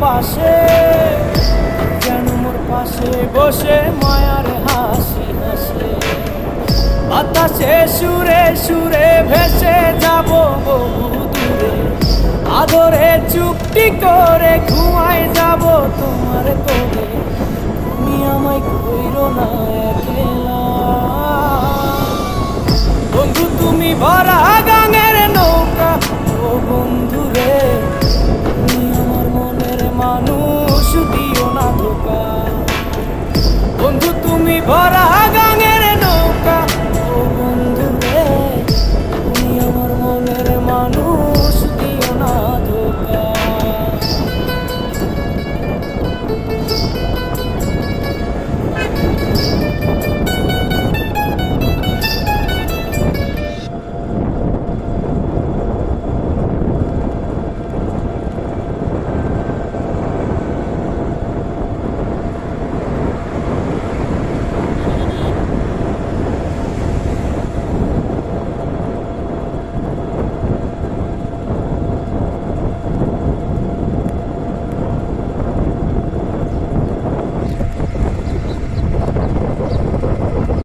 পাশে, যেন মোর পাশে বসে মায়ার হাসি হাসে। বাতাসে সুরে সুরে ভেসে যাব বহু দূরে, আদরে চুপটি করে ঘুমায় যাব তোমার কোলে। তুমি আমায় কইরো না একলা, বন্ধু তুমি ভরা